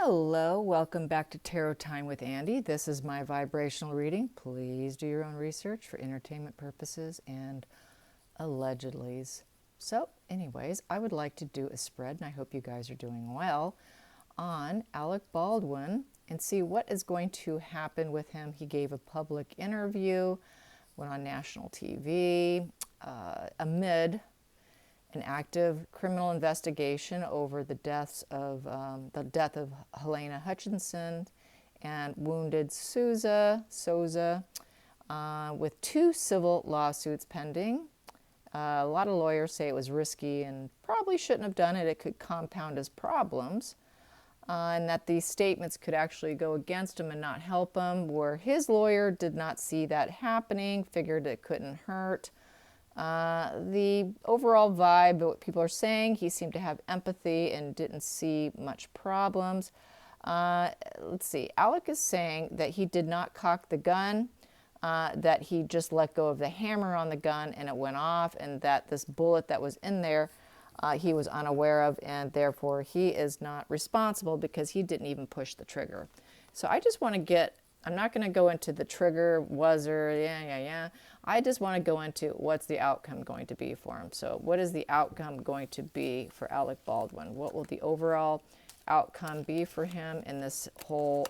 Hello, welcome back to Tarot Time with Andy. This is my vibrational reading. Please do your own research for entertainment purposes and allegedlys. So, anyways, I would like to do a spread, and I hope you guys are doing well, on Alec Baldwin and see what is going to happen with him. He gave a public interview, went on national TV, amid an active criminal investigation over the death of Helena Hutchinson and wounded Souza, with 2 civil lawsuits pending. A lot of lawyers say it was risky and probably shouldn't have done it. It could compound his problems, and that these statements could actually go against him and not help him, where his lawyer did not see that happening, figured it couldn't hurt. The overall vibe, what people are saying, he seemed to have empathy and didn't see much problems. Let's see, Alec is saying that he did not cock the gun, that he just let go of the hammer on the gun and it went off, and that this bullet that was in there, he was unaware of, and therefore he is not responsible because he didn't even push the trigger. So I just want to get, I'm not going to go into the trigger, was or, yeah. I just want to go into what's the outcome going to be for him. So what is the outcome going to be for Alec Baldwin? What will the overall outcome be for him in this whole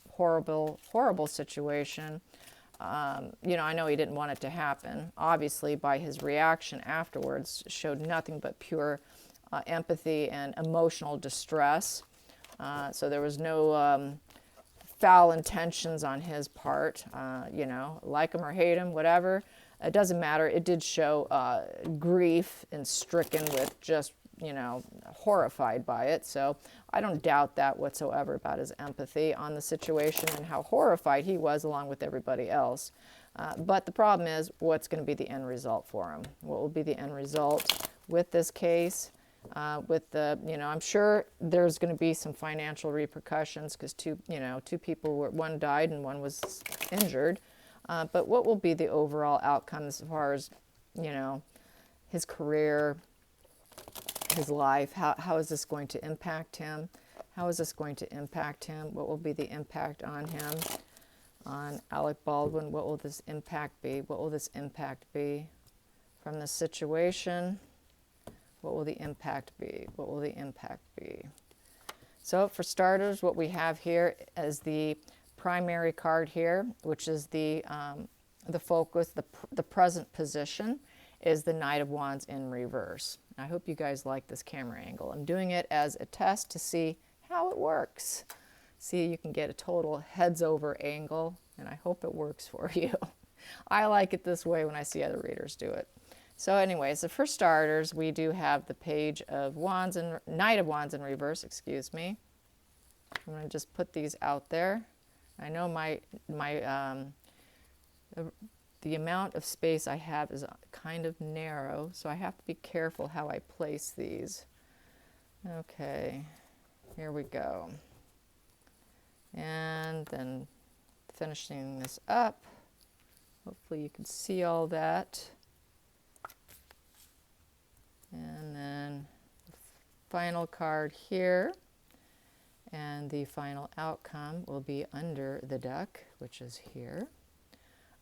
horrible situation? I know he didn't want it to happen. Obviously, by his reaction afterwards, showed nothing but pure empathy and emotional distress. So there was no foul intentions on his part, like him or hate him, whatever. It doesn't matter. It did show grief and stricken with just, horrified by it. So I don't doubt that whatsoever about his empathy on the situation and how horrified he was along with everybody else. But the problem is, what's going to be the end result for him? What will be the end result with this case? I'm sure there's going to be some financial repercussions because two people one died and one was injured. But what will be the overall outcome as far as, his career, his life? How is this going to impact him? How is this going to impact him? What will be the impact on him, on Alec Baldwin? What will this impact be? What will this impact be from this situation? What will the impact be? What will the impact be? So for starters, what we have here is the primary card here, which is the focus, the present position, is the Knight of Wands in reverse. I hope you guys like this camera angle. I'm doing it as a test to see how it works. See, you can get a total heads over angle, and I hope it works for you. I like it this way when I see other readers do it. So anyways, for starters, we do have the Page of Wands and Knight of Wands in reverse, excuse me. I'm going to just put these out there. I know the amount of space I have is kind of narrow, so I have to be careful how I place these. Okay, here we go. And then finishing this up. Hopefully you can see all that. And then the final card here, and the final outcome will be under the deck, which is here.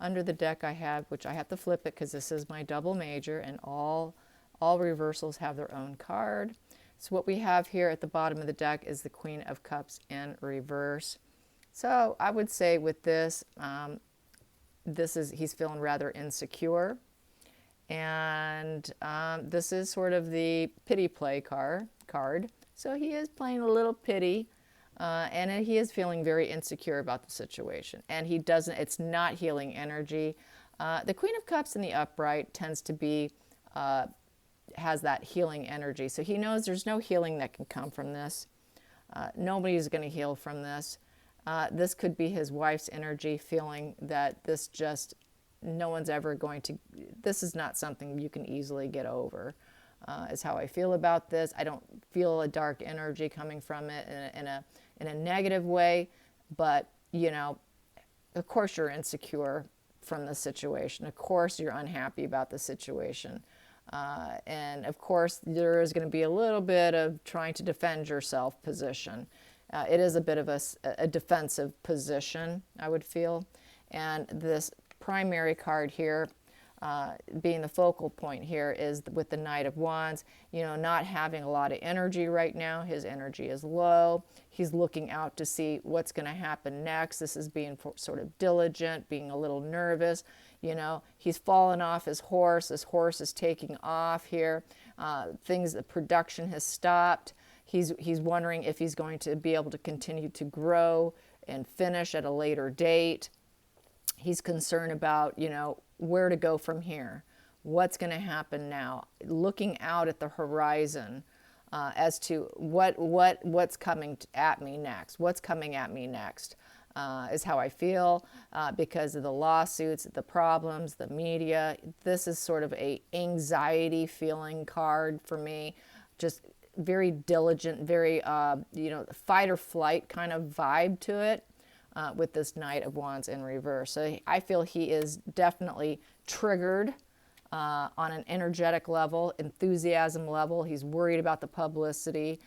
Under the deck I have, which I have to flip it because this is my double major, and all reversals have their own card. So what we have here at the bottom of the deck is the Queen of Cups in reverse. So I would say with this, he's feeling rather insecure. And this is sort of the pity play card. So he is playing a little pity, and he is feeling very insecure about the situation. And it's not healing energy. The Queen of Cups in the upright tends to be, has that healing energy. So he knows there's no healing that can come from this. Nobody's going to heal from this. This could be his wife's energy, feeling that this just, no one's ever going to, this is not something you can easily get over, is how I feel about this. I don't feel a dark energy coming from it in a negative way, but, of course you're insecure from the situation. Of course you're unhappy about the situation. And of course there is going to be a little bit of trying to defend yourself position. It is a bit of a defensive position, I would feel. And this primary card here, being the focal point here, is with the Knight of Wands, not having a lot of energy right now. His energy is low. He's looking out to see what's going to happen next. This is being sort of diligent, being a little nervous. He's fallen off his horse. His horse is taking off here. The production has stopped. He's wondering if he's going to be able to continue to grow and finish at a later date. He's concerned about, where to go from here. What's going to happen now? Looking out at the horizon as to what's coming at me next. What's coming at me next is how I feel because of the lawsuits, the problems, the media. This is sort of a anxiety feeling card for me. Just very diligent, very, fight or flight kind of vibe to it. With this Knight of Wands in reverse. So I feel he is definitely triggered on an energetic level, enthusiasm level. He's worried about the publicity,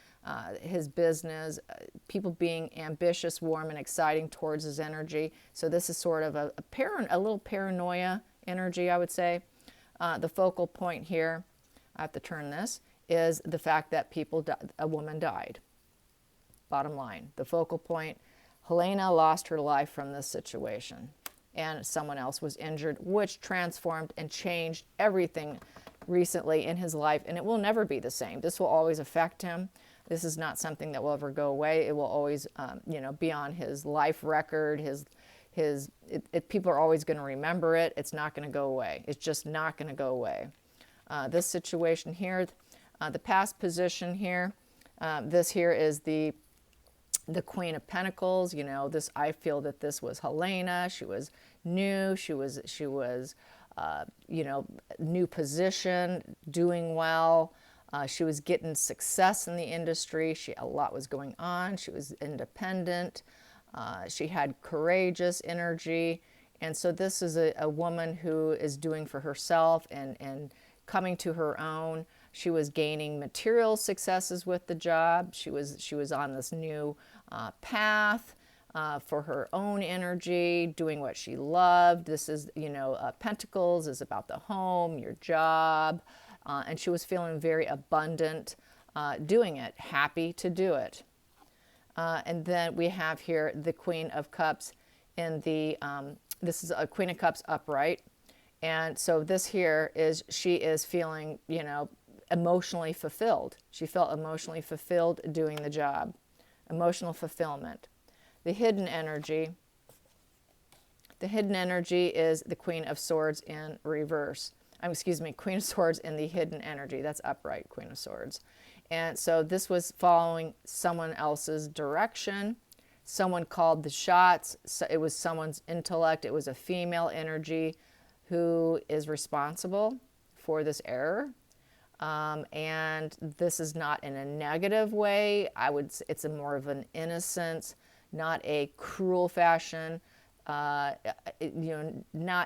his business, people being ambitious, warm, and exciting towards his energy. So this is sort of a little paranoia energy, I would say. The focal point here, I have to turn this, is the fact that a woman died. Bottom line, the focal point, Helena lost her life from this situation, and someone else was injured, which transformed and changed everything recently in his life, and it will never be the same. This will always affect him. This is not something that will ever go away. It will always, be on his life record. People are always going to remember it. It's not going to go away. It's just not going to go away. This situation here, the past position here, this here is the Queen of Pentacles. I feel that this was Helena. She was new. She was new position, doing well. She was getting success in the industry. A lot was going on. She was independent. She had courageous energy. And so this is a woman who is doing for herself and coming to her own. She was gaining material successes with the job. She was on this new path for her own energy, doing what she loved. This is, Pentacles is about the home, your job, and she was feeling very abundant doing it, happy to do it. And then we have here the Queen of Cups in this is a Queen of Cups upright. And so this here is, she is feeling, emotionally fulfilled. She felt emotionally fulfilled doing the job. Emotional fulfillment. The hidden energy is the Queen of Swords in reverse. Queen of Swords in the hidden energy. That's upright, Queen of Swords. And so this was following someone else's direction. Someone called the shots. So it was someone's intellect. It was a female energy who is responsible for this error. And this is not in a negative way. It's more of an innocence, not a cruel fashion. Not,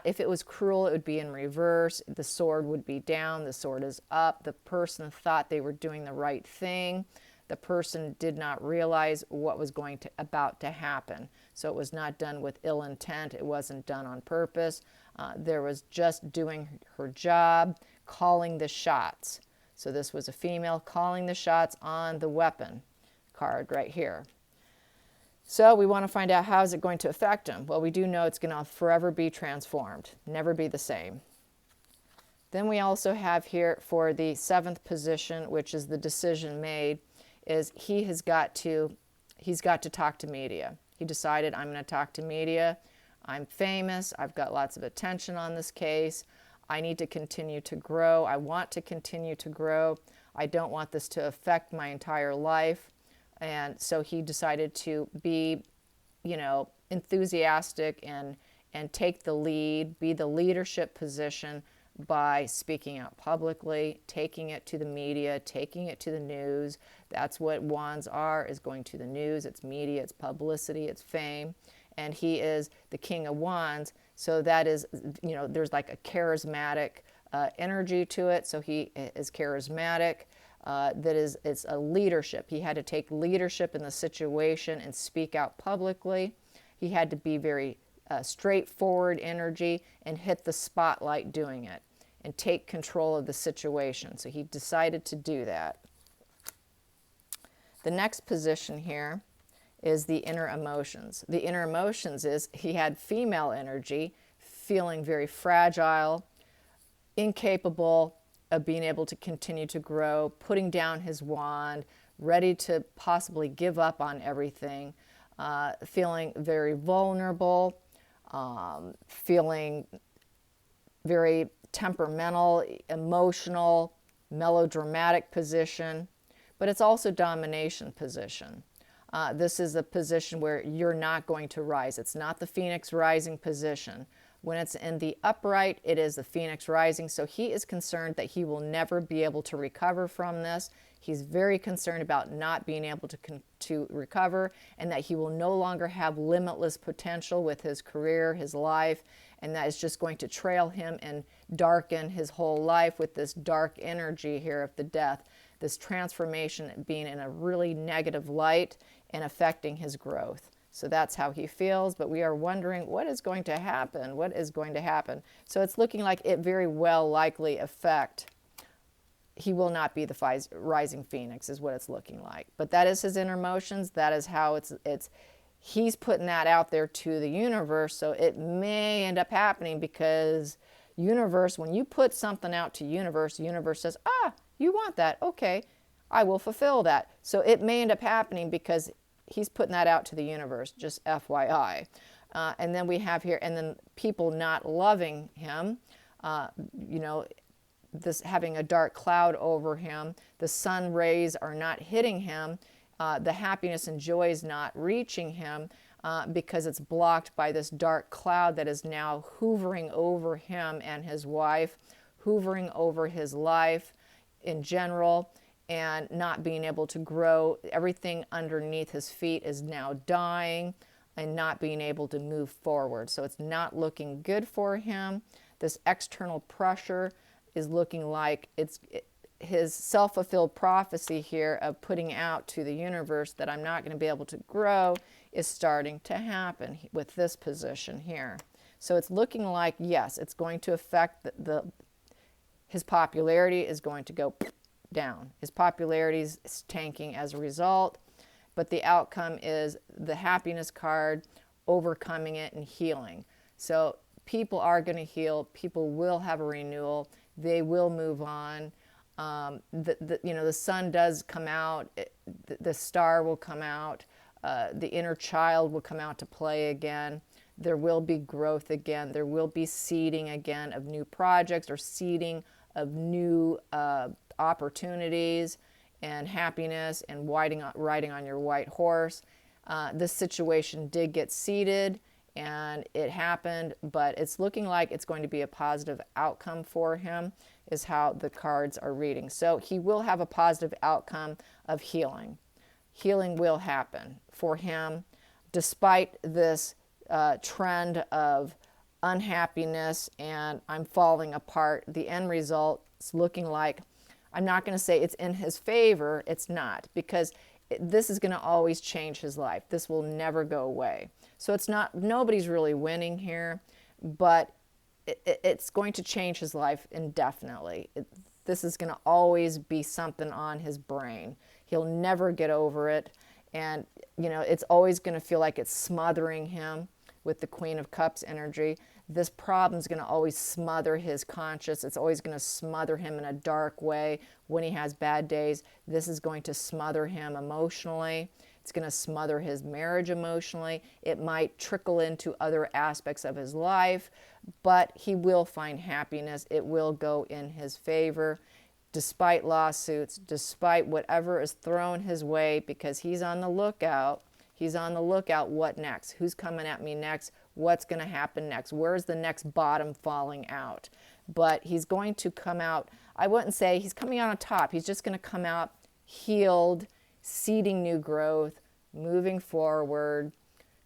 if it was cruel, it would be in reverse. The sword would be down, the sword is up. The person thought they were doing the right thing. The person did not realize what was about to happen. So it was not done with ill intent. It wasn't done on purpose. There was just doing her job, calling the shots. So this was a female calling the shots on the weapon card right here. So we want to find out, how is it going to affect him? Well, we do know it's going to forever be transformed, never be the same. Then we also have here for the 7th position, which is the decision made, is he's got to talk to media. He decided, I'm going to talk to media. I'm famous. I've got lots of attention on this case. I need to continue to grow. I want to continue to grow. I don't want this to affect my entire life. And so he decided to be, enthusiastic and take the lead, be the leadership position by speaking out publicly, taking it to the media, taking it to the news. That's what wands are, is going to the news. It's media, it's publicity, it's fame. And he is the King of Wands. So that is, there's like a charismatic energy to it. So he is charismatic. it's a leadership. He had to take leadership in the situation and speak out publicly. He had to be very straightforward energy and hit the spotlight doing it and take control of the situation. So he decided to do that. The next position here is the inner emotions. The inner emotions is he had female energy, feeling very fragile, incapable of being able to continue to grow, putting down his wand, ready to possibly give up on everything, feeling very vulnerable, feeling very temperamental, emotional, melodramatic position, but it's also domination position. This is a position where you're not going to rise. It's not the Phoenix rising position. When it's in the upright, it is the Phoenix rising. So he is concerned that he will never be able to recover from this. He's very concerned about not being able to recover, and that he will no longer have limitless potential with his career, his life, and that is just going to trail him and darken his whole life with this dark energy here of the death, this transformation being in a really negative light and affecting his growth. So that's how he feels, but we are wondering what is going to happen? What is going to happen? So it's looking like it very well likely affect. He will not be the rising Phoenix is what it's looking like. But that is his inner emotions. That is how he's putting that out there to the universe. So it may end up happening because universe, when you put something out to universe, the universe says, you want that? Okay, I will fulfill that. So it may end up happening because he's putting that out to the universe, just FYI. And then we have here, and then people not loving him, this having a dark cloud over him, the sun rays are not hitting him, the happiness and joy is not reaching him because it's blocked by this dark cloud that is now hovering over him and his wife, hovering over his life in general, and not being able to grow. Everything underneath his feet is now dying and not being able to move forward. So it's not looking good for him. This external pressure is looking like his self-fulfilled prophecy here of putting out to the universe that I'm not going to be able to grow is starting to happen with this position here. So it's looking like, yes, it's going to affect his popularity is going to go down. His popularity is tanking as a result, but the outcome is the happiness card, overcoming it and healing. So people are going to heal. People will have a renewal. They will move on. The sun does come out. The star will come out. The inner child will come out to play again. There will be growth again. There will be seeding again of new projects or seeding of new opportunities and happiness and riding on your white horse. This situation did get seeded and it happened, but it's looking like it's going to be a positive outcome for him is how the cards are reading. So he will have a positive outcome of healing. Healing will happen for him despite this trend of unhappiness and I'm falling apart. The end result is looking like, I'm not going to say it's in his favor. It's not, because this is going to always change his life. This will never go away. So it's not, nobody's really winning here, but it's going to change his life indefinitely. This is going to always be something on his brain. He'll never get over it. And, it's always going to feel like it's smothering him with the Queen of Cups energy. This problem is going to always smother his conscience. It's always going to smother him in a dark way when he has bad days. This is going to smother him emotionally. It's going to smother his marriage emotionally. It might trickle into other aspects of his life, but he will find happiness. It will go in his favor, despite lawsuits, despite whatever is thrown his way, because he's on the lookout. He's on the lookout. What next? Who's coming at me next? What's going to happen next? Where's the next bottom falling out? But he's going to come out, I wouldn't say he's coming out on top. He's just going to come out healed, seeding new growth, moving forward,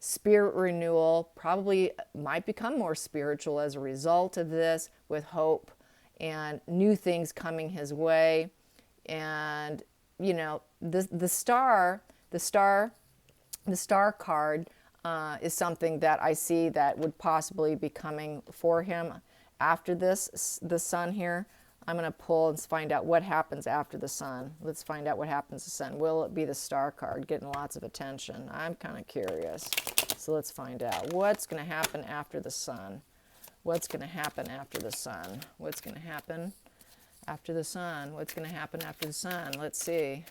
spirit renewal, probably might become more spiritual as a result of this, with hope and new things coming his way. And, you know, the star card is something that I see that would possibly be coming for him after this, the sun here. I'm going to pull and find out what happens after the sun. Let's find out what happens to the sun. Will it be the star card getting lots of attention? I'm kind of curious. So let's find out. What's going to happen after the sun? What's going to happen after the sun? What's going to happen after the sun? What's going to happen after the sun? Let's see.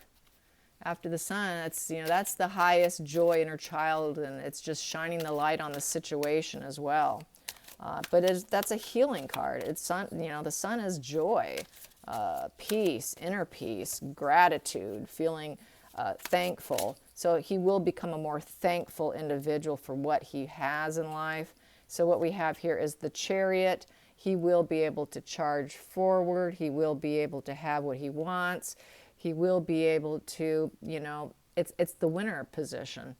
After the sun, that's, you know, that's the highest joy in her child, and it's just shining the light on the situation as well. But that's a healing card. It's sun, you know, the sun is joy, peace, inner peace, gratitude, feeling thankful. So he will become a more thankful individual for what he has in life. So what we have here is the Chariot. He will be able to charge forward. He will be able to have what he wants. He will be able to, you know, it's the winner position.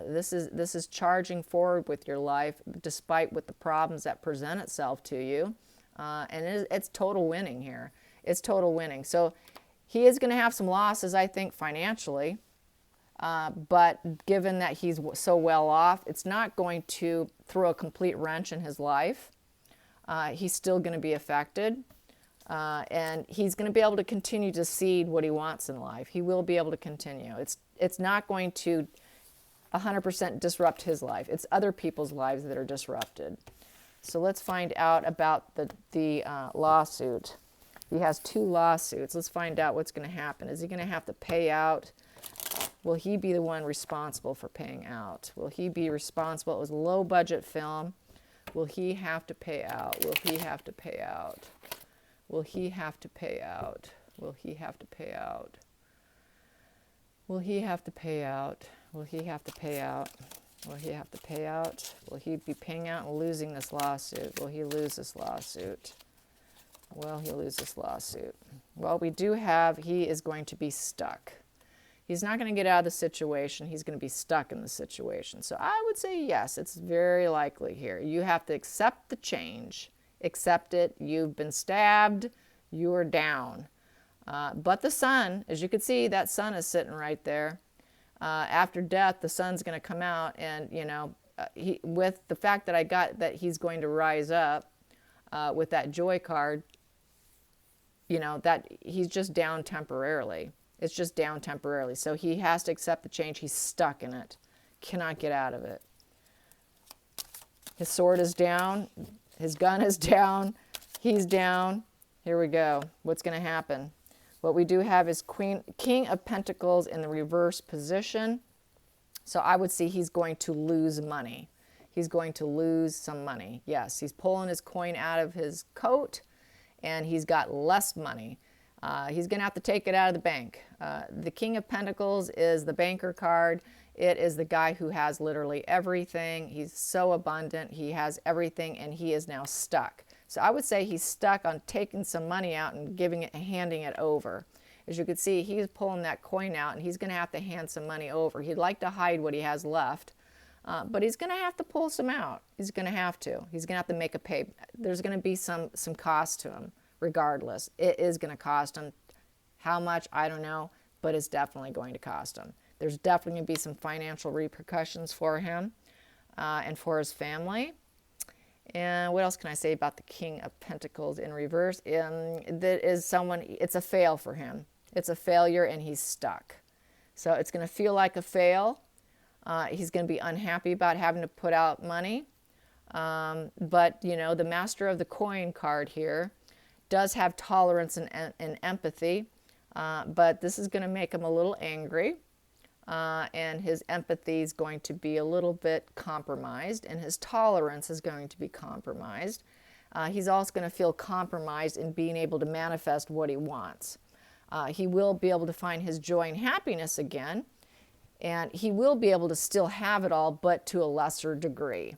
This is charging forward with your life despite with the problems that present itself to you. And it's total winning here. It's total winning. So he is going to have some losses, I think, financially. But given that he's so well off, it's not going to throw a complete wrench in his life. He's still going to be affected. And he's going to be able to continue to seed what he wants in life. He will be able to continue. It's not going to 100% disrupt his life. It's other people's lives that are disrupted. So let's find out about the lawsuit. He has 2 lawsuits. Let's find out what's going to happen. Is he going to have to pay out? Will he be the one responsible for paying out? Will he be responsible? It was a low-budget film. Will he have to pay out? Will he have to pay out? Will he have to pay out? Will he have to pay out? Will he have to pay out? Will he have to pay out? Will he have to pay out? Will he be paying out and losing this lawsuit? Will he lose this lawsuit? Will he lose this lawsuit? Well, we do have, he is going to be stuck. He's not going to get out of the situation. He's going to be stuck in the situation. So I would say yes, it's very likely here. You have to accept the change. Accept it. You've been stabbed. You're down. But the sun, as you can see, that sun is sitting right there. After death, the sun's going to come out, and, you know, with the fact that I got that he's going to rise up with that joy card, you know, that he's just down temporarily. It's just down temporarily. So he has to accept the change. He's stuck in it. Cannot get out of it. His sword is down. His gun is down. He's down. Here we go. What's going to happen? What we do have is King of Pentacles in the reverse position. So I would see he's going to lose money. He's going to lose some money. Yes, he's pulling his coin out of his coat, and he's got less money. He's going to have to take it out of the bank. The King of Pentacles is the banker card. It is the guy who has literally everything. He's so abundant. He has everything, and he is now stuck. So I would say he's stuck on taking some money out and handing it over. As you can see, he's pulling that coin out, and he's going to have to hand some money over. He'd like to hide what he has left, but he's going to have to pull some out. He's going to have to. He's going to have to make a pay. There's going to be some cost to him, regardless. It is going to cost him. How much, I don't know, but it's definitely going to cost him. There's definitely going to be some financial repercussions for him and for his family. And what else can I say about the King of Pentacles in reverse? That is someone, it's a fail for him. It's a failure, and he's stuck. So it's going to feel like a fail. He's going to be unhappy about having to put out money. But, you know, the Master of the Coin card here does have tolerance and empathy. But this is going to make him a little angry. And his empathy is going to be a little bit compromised, and his tolerance is going to be compromised. He's also going to feel compromised in being able to manifest what he wants. He will be able to find his joy and happiness again, and he will be able to still have it all, but to a lesser degree.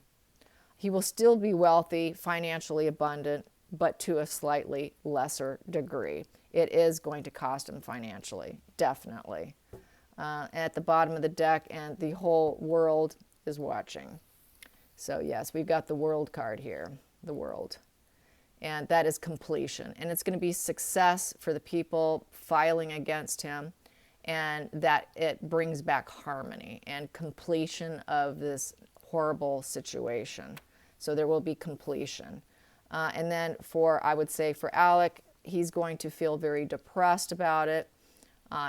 He will still be wealthy, financially abundant, but to a slightly lesser degree. It is going to cost him financially, definitely. At the bottom of the deck, and the whole world is watching. So yes, we've got the World card here, the World. and that is completion. And it's going to be success for the people filing against him, and that it brings back harmony and completion of this horrible situation. So there will be completion. And then I would say for Alec, he's going to feel very depressed about it.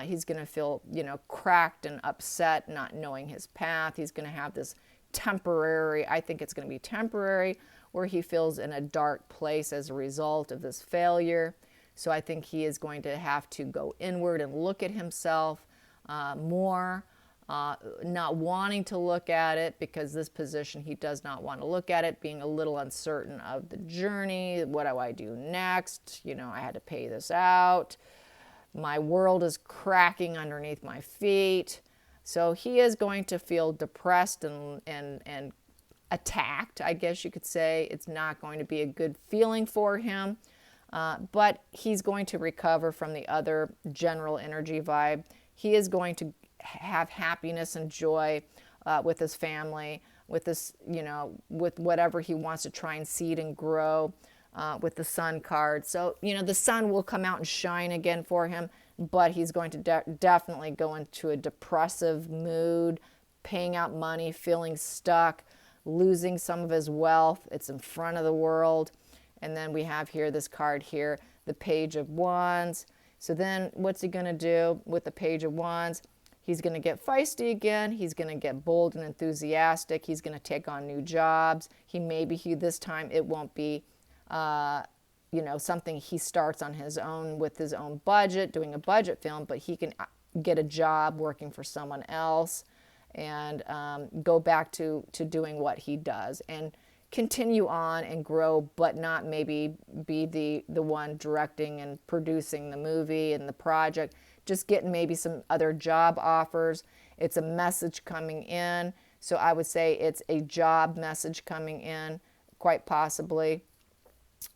He's going to feel, cracked and upset, not knowing his path. He's going to have this temporary, I think it's going to be temporary, where he feels in a dark place as a result of this failure. So I think he is going to have to go inward and look at himself more, not wanting to look at it, because this position he does not want to look at it, being a little uncertain of the journey. What do I do next? I had to pay this out. My world is cracking underneath my feet. So he is going to feel depressed and attacked, I guess you could say. It's not going to be a good feeling for him, but he's going to recover from the other general energy vibe. He is going to have happiness and joy with his family, with this, with whatever he wants to try and seed and grow. With the sun card. So, the sun will come out and shine again for him, but he's going to definitely go into a depressive mood, paying out money, feeling stuck, losing some of his wealth. It's in front of the world. And then we have here this card here, the Page of Wands. So then what's he going to do with the Page of Wands? He's going to get feisty again. He's going to get bold and enthusiastic. He's going to take on new jobs. This time it won't be something he starts on his own with his own budget, doing a budget film, but he can get a job working for someone else and go back to doing what he does and continue on and grow, but not maybe be the one directing and producing the movie and the project, just getting maybe some other job offers. It's a message coming in. So I would say it's a job message coming in, quite possibly.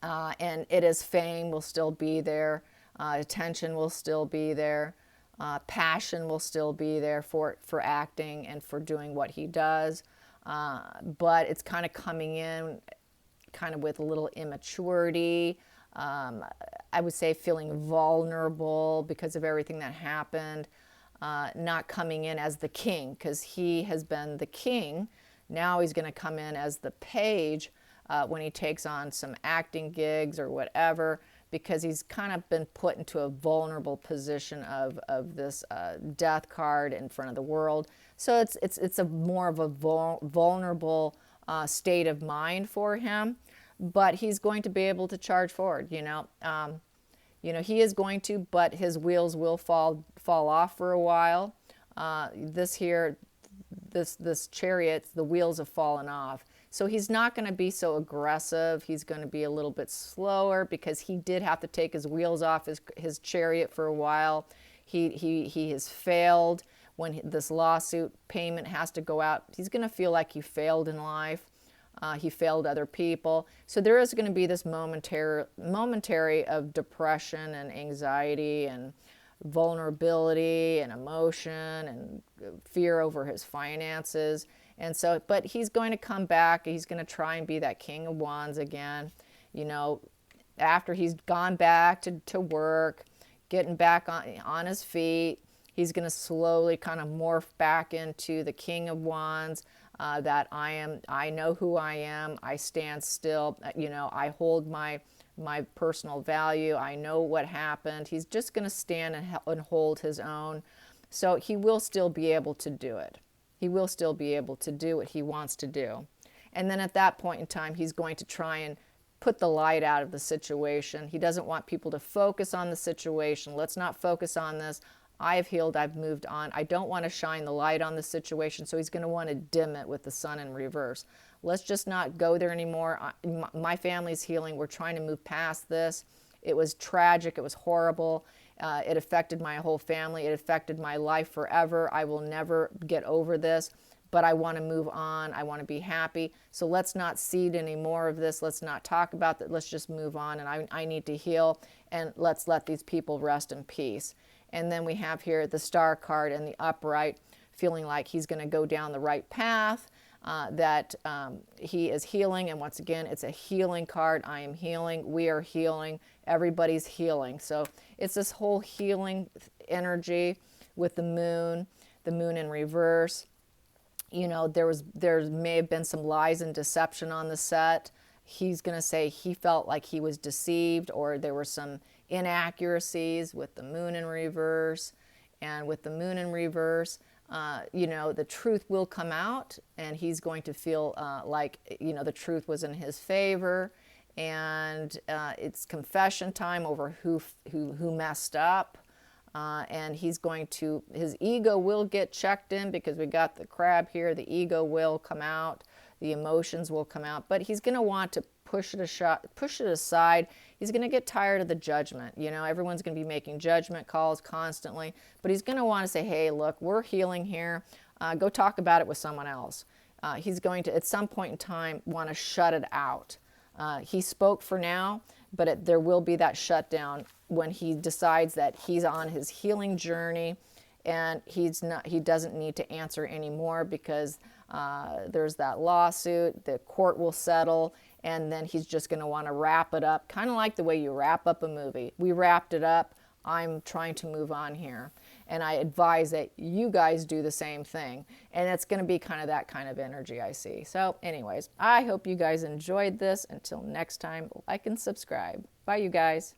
And it is fame will still be there, attention will still be there, passion will still be there for acting and for doing what he does. But it's kind of coming in kind of with a little immaturity. I would say feeling vulnerable because of everything that happened, not coming in as the king, because he has been the king. Now he's going to come in as the page when he takes on some acting gigs or whatever, because he's kind of been put into a vulnerable position of this death card in front of the world. So it's a more of a vulnerable state of mind for him, but he's going to be able to charge forward. He is going to, but his wheels will fall off for a while. This Chariot, the wheels have fallen off. So he's not going to be so aggressive. He's going to be a little bit slower because he did have to take his wheels off his Chariot for a while. He has failed. When this lawsuit payment has to go out, he's going to feel like he failed in life. He failed other people. So there is going to be this momentary of depression and anxiety and vulnerability and emotion and fear over his finances. And so, but he's going to come back. He's going to try and be that King of Wands again. After he's gone back to work, getting back on his feet, he's going to slowly kind of morph back into the King of Wands. That I know who I am. I stand still. I hold my personal value. I know what happened. He's just going to stand and hold his own. So he will still be able to do it. He will still be able to do what he wants to do. And then at that point in time, he's going to try and put the light out of the situation. He doesn't want people to focus on the situation. Let's not focus on this. I have healed. I've moved on. I don't want to shine the light on the situation. So he's going to want to dim it with the sun in reverse. Let's just not go there anymore. My family's healing. We're trying to move past this. It was tragic. It was horrible. It affected my whole family. It affected my life forever. I will never get over this, but I want to move on. I want to be happy. So let's not seed any more of this. Let's not talk about that. Let's just move on. And I need to heal, and let's let these people rest in peace. And then we have here the Star card and the upright, feeling like he's going to go down the right path. that he is healing. And once again, it's a healing card. I am healing. We are healing. Everybody's healing. So it's this whole healing energy with the moon in reverse. You know, there may have been some lies and deception on the set. He's going to say he felt like he was deceived, or there were some inaccuracies with the moon in reverse. And with the moon in reverse, you know, the truth will come out, and he's going to feel like, you know, the truth was in his favor. And it's confession time over who messed up. And he's going to, his ego will get checked in, because we got the crab here. The ego will come out, the emotions will come out, but he's going to want to push it aside. He's going to get tired of the judgment. You know, everyone's going to be making judgment calls constantly, but he's going to want to say, hey, look, we're healing here. Go talk about it with someone else. He's going to, at some point in time, want to shut it out. He spoke for now, but there will be that shutdown when he decides that he's on his healing journey, and he doesn't need to answer anymore, because there's that lawsuit, the court will settle, and then he's just going to want to wrap it up, kind of like the way you wrap up a movie. We wrapped it up. I'm trying to move on here. And I advise that you guys do the same thing. And it's going to be kind of that kind of energy I see. So anyways, I hope you guys enjoyed this. Until next time, like and subscribe. Bye, you guys.